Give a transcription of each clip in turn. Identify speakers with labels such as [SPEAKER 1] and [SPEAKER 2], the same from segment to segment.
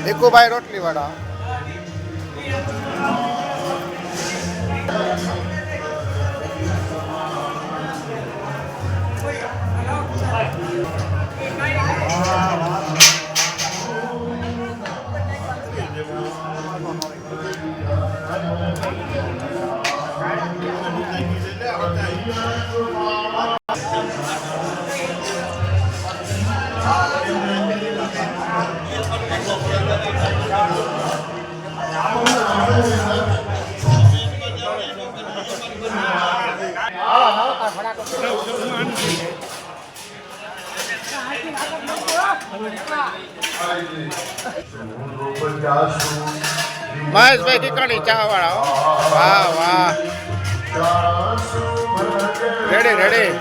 [SPEAKER 1] ભીખુભાઈ રોટલી વાળા. મહેશભાઈ ઠીકાણી ચા વાળા. વાહ વાહ, રેડી રેડી.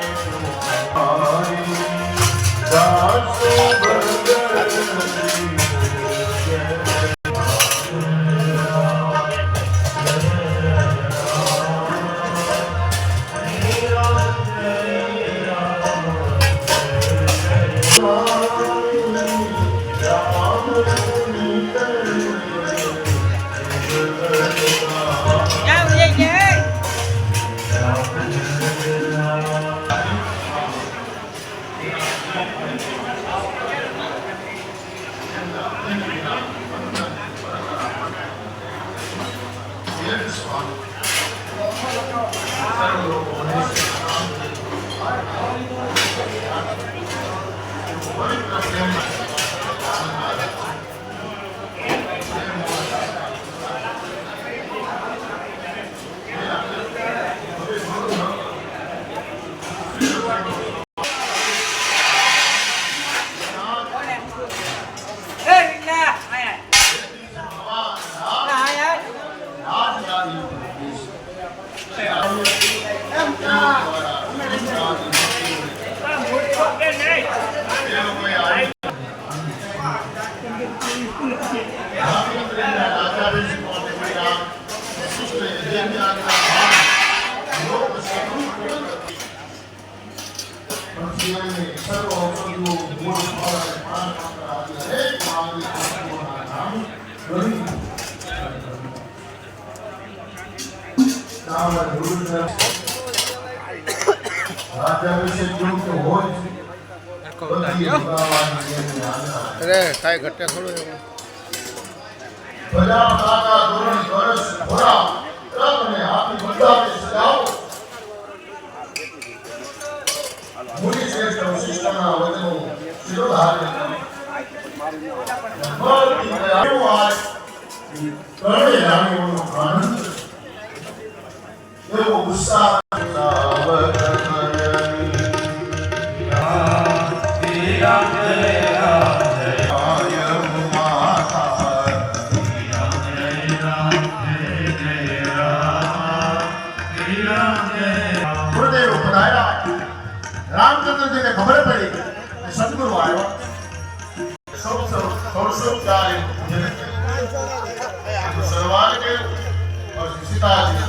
[SPEAKER 1] અરે કાંઈ ઘટે થોડું એવું.
[SPEAKER 2] रामचंद्र जी ने खबर पड़ी सदगुरु आयो सब सरवार के और सीता जी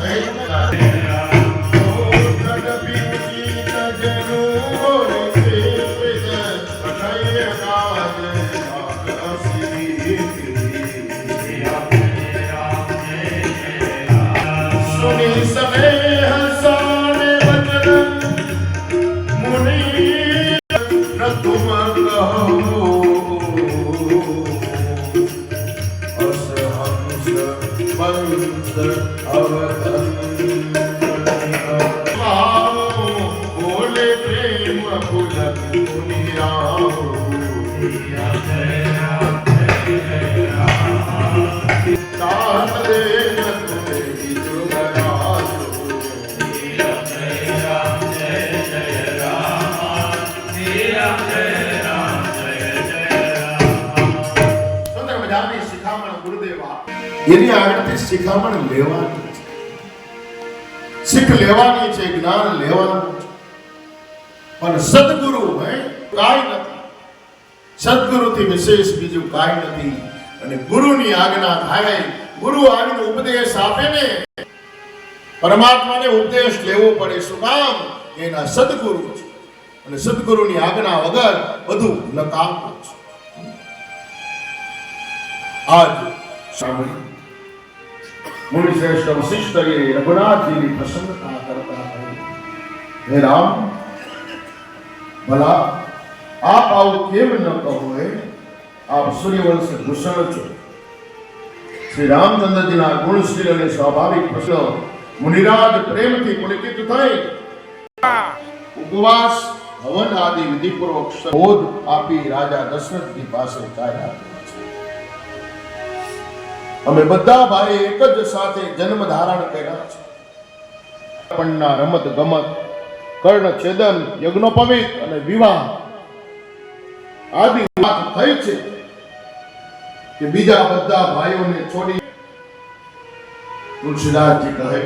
[SPEAKER 2] એની આગળથી શિખામણ લેવાની છે, શીખ લેવાની છે, જ્ઞાન લેવાનું છે. પણ સદગુરુ કાંઈ નથી, સદગુરુથી વિશેષ બીજું કાંઈ નથી. અને ગુરુની આજ્ઞા થાય, ગુરુ આજ્ઞા ઉપદેશ આપે ને, પરમાત્માને ઉપદેશ લેવો પડે. શું કામ? એના સદગુરુ છે અને સદગુરુની આજ્ઞા વગર બધું નકામું છે. આજ સાંભળી મુનિ શ્રેષ્ઠ વશિષ્ઠએ રઘુનાથજીની પ્રસન્નતા કરતા કહ્યું, હે રામ, ભલા આપ આવું કેમ ન કહો? આપ સૂર્યવંશ ભૂષણ છો. શ્રી રામચંદ્રજીના ગુણશીલ અને સ્વાભાવિક પ્રશ્ન મુનિરાજ પ્રેમથી પુલકિત થઈ ઉપવાસ હવન આદિ વિધિપૂર્વક બોધ આપી રાજા દશરથજી પાસે ચાલ્યા. અમે બધા ભાઈ એક જ સાથે જન્મ ધારણ કર્યા છે. પણના રમત ગમત, કર્ણ છેદન, યજ્ઞોપવિત અને વિવાહ આદિ વાત થઈ છે કે બીજા બધા ભાઈઓને છોડી તુલસીદાસજી કહે,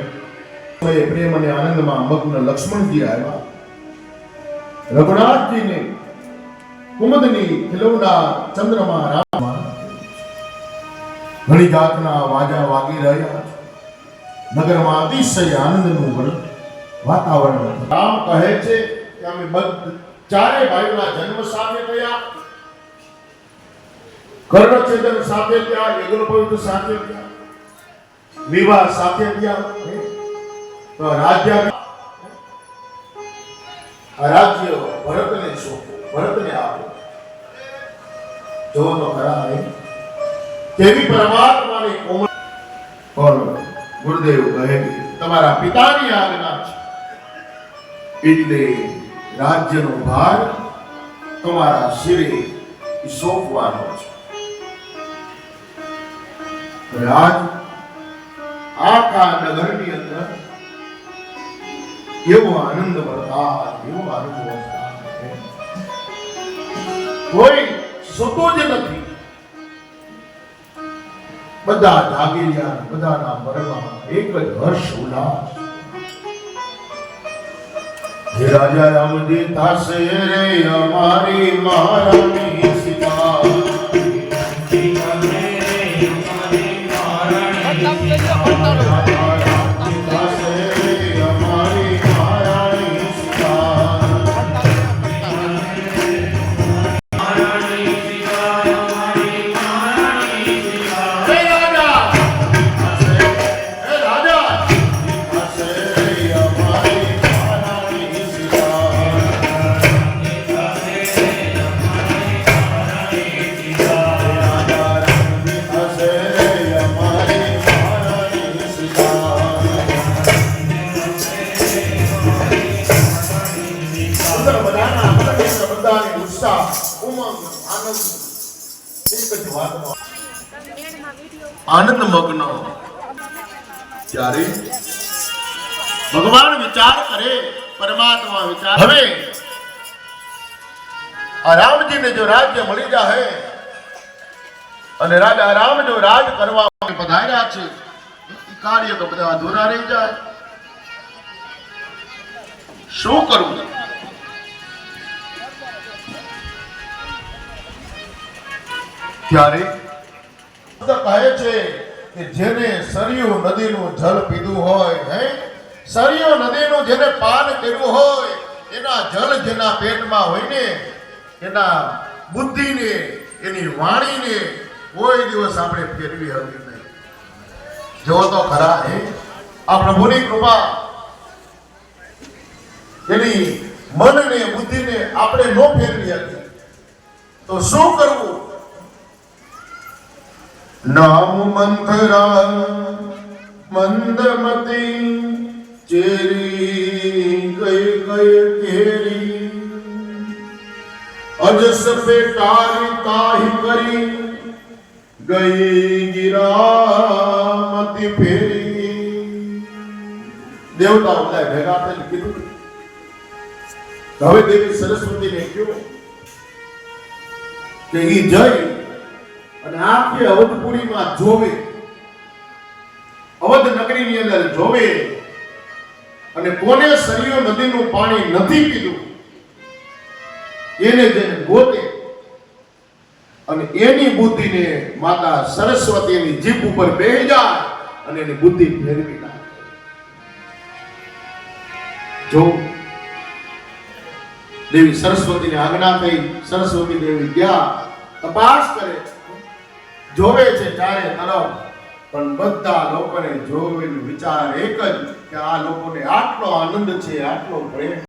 [SPEAKER 2] પ્રેમ અને આનંદમાં મગ્ન લક્ષ્મણજી આવ્યા. રઘુનાથજીને કુમદની ખિલવના ચંદ્રમાં રામમાં ઘણી જાતના વાજા વાગી રહ્યા. નગરમાં અતિશય આનંદનું વાતાવરણ. રામ કહે છે કે અમે ચારે ભાઈઓના જન્મ સાથે થયા, કર્ણછેદન સાથે થયા, યજ્ઞોપવિત સાથે થયા, વિવાહ સાથે થયા. તો રાજ્ય ભરતને સોંપ્યું, ભરતને આપ્યું. જો તો ખરા નહીં કેવી પરમાત્માની કોમળ. પણ ગુરુદેવ કહે તમારા પિતાની આજ્ઞા છે એટલે રાજ્યનો ભાર તમારા શિરે સોંપવાનો છે. આજ આખા નગરની અંદર એવો આનંદ વર્તાય, એવો આનંદ વર્તાય, કોઈ સતો જ નથી. બધા જાગી ગયા, બધાના મનમાં એક જ હર્ષ ઉલ્લાસ. હે રાજા રામજી થાશે રે અમારી મહારાણી સીતા. આનંદ મગ્ન. ત્યારે ભગવાન વિચાર કરે, પરમાત્મા વિચાર. હવે આ રામજીને જો રાજ્ય મળી જાય અને રાજા રામ જો રાજ કરવા પધાર્યા છે, કાર્ય તો બધા અધૂરા રહી જાય. શું કરવું? ત્યારે કહે છે કે જેને સરયુ નદીનું જળ પીધું હોય, સરયુ નદીનું જેને પાન કર્યું હોય, એના જળ જેના પેટમાં હોય ને, એના બુદ્ધિને, એની વાણીને કોઈ દિવસ આપણે ફેરવી હતી નહીં. જો તો ખરા આ પ્રભુની કૃપા, એની મનને બુદ્ધિને આપણે ન ફેરવી હતી તો શું કરવું? નામ મંથરા મંદમતી ચેરી ગઈ ગઈ કેરી અજસ પેટારી તાહી કરી ગઈ ગિરામતી ફેરી. દેવતાઓ બધા ભેગા થઈને કીધું. હવે દેવી સરસ્વતીને કહ્યું કે ઈ જઈ અને આખી અવધપુરીમાં જોવે, અવધ નગરીની અંદર જોવે અને કોને સરયુ નદીનું પાણી નથી પીધું એને જઈને ગોતે અને એની બુદ્ધિને માતા સરસ્વતીની જીભ ઉપર બેહી જાય અને એની બુદ્ધિ ફેરવી નાખે. જો દેવી સરસ્વતીને આજ્ઞા થઈ, સરસ્વતી દેવી ગયા, તપાસ કરે, જોવે છે ચારે તરફ, પણ બધા લોકોને જોવેલું વિચાર એક જ કે આ લોકોને આટલો આનંદ છે, આટલો પ્રેમ